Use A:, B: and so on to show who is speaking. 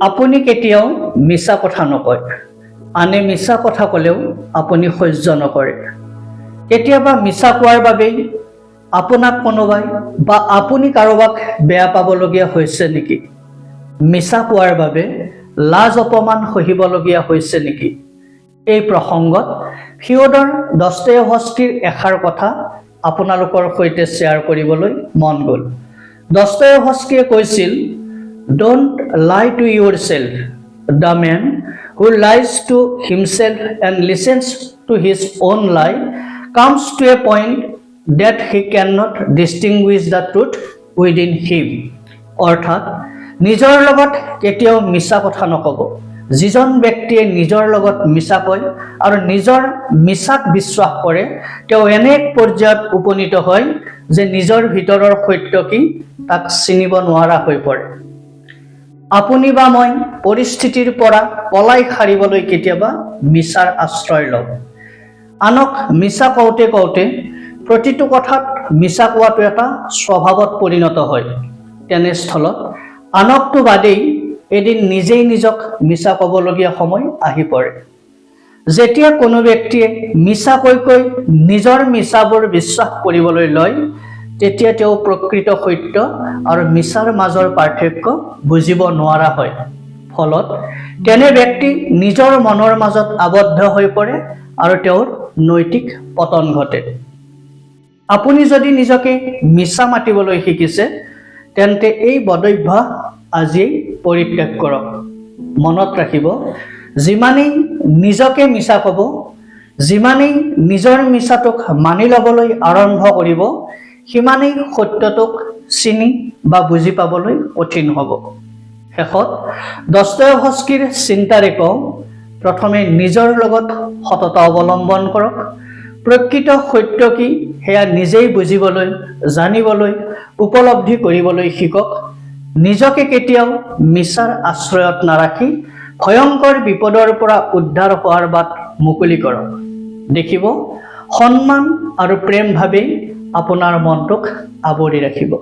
A: আপুনি কেতিয়াও মিছা কথা নকয়। আনে মিছা কথা ক'লেও আপুনি সহ্য নকৰে। কেতিয়াবা মিছা কোৱাৰ বাবেই আপোনাক কোনোবাই বা আপুনি কাৰোবাক বেয়া পাবলগীয়া হৈছে নেকি? মিছা কোৱাৰ বাবে লাজ অপমান সহিবলগীয়া হৈছে নেকি? এই প্ৰসংগত ফিঅদৰ দস্তয়েভস্কিৰ এষাৰ কথা আপোনালোকৰ সৈতে শ্বেয়াৰ কৰিবলৈ মন গ'ল। দস্তয়েভস্কিয়ে কৈছিল, "Don't lie to yourself. The man who lies to himself and listens to his own lie comes to a point that he cannot distinguish the truth within him." অৰ্থাৎ নিজৰ লগত কেতিয়াও মিছা কথা নক'ব। যিজন ব্যক্তিয়ে নিজৰ লগত মিছা কয় আৰু নিজৰ মিছাক বিশ্বাস কৰে, তেওঁ এনে এক পৰ্যায়ত উপনীত হয় যে নিজৰ ভিতৰৰ সত্য কি তাক চিনিব নোৱাৰা হৈ পৰে। আপুনি বা মই পৰিস্থিতিৰ পৰা পলাই সাৰিবলৈ কেতিয়াবা মিছাৰ আশ্ৰয় লওঁ। আনক মিছা কওঁতে কওঁতে প্ৰতিটো কথাত মিছা কোৱাটো এটা স্বভাৱত পৰিণত হয়। তেনেস্থলত আনকটো বাদেই এদিন নিজেই নিজক মিছা ক'বলগীয়া সময় আহি পৰে। যেতিয়া কোনো ব্যক্তিয়ে মিছা কৈ কৈ নিজৰ মিছাবোৰ বিশ্বাস কৰিবলৈ লয়, তেতিয়া তেওঁ প্ৰকৃত সত্য আৰু মিছাৰ মাজৰ পাৰ্থক্য বুজিব নোৱাৰা হয়। ফলত তেনে ব্যক্তি নিজৰ মনৰ মাজত আবদ্ধ হৈ পৰে আৰু তেওঁৰ নৈতিক পতন ঘটে। আপুনি যদি নিজকে মিছা মাতিবলৈ শিকিছে, তেন্তে এই বদভ্যাস আজিয়েই পৰিত্যাগ কৰক। মনত ৰাখিব, যিমানেই নিজকে মিছা ক'ব, যিমানেই নিজৰ মিছাটোক মানি ল'বলৈ আৰম্ভ কৰিব, সিমানেই সত্যটোক চিনি বা বুজি পাবলৈ কঠিন হ'ব। শেষত দস্তয়েভস্কিৰ চিন্তাৰে কওঁ, প্ৰথমে নিজৰ লগত সততা অৱলম্বন কৰক। প্ৰকৃত সত্য কি সেয়া নিজেই বুজিবলৈ, জানিবলৈ, উপলব্ধি কৰিবলৈ শিকক। নিজকে কেতিয়াও মিছাৰ আশ্ৰয়ত নাৰাখি ভয়ংকৰ বিপদৰ পৰা উদ্ধাৰ হোৱাৰ বাট মুকলি কৰক। দেখিব, সন্মান আৰু প্ৰেম ভাৱেই আপোনাৰ মনটোক আৱৰি ৰাখিব।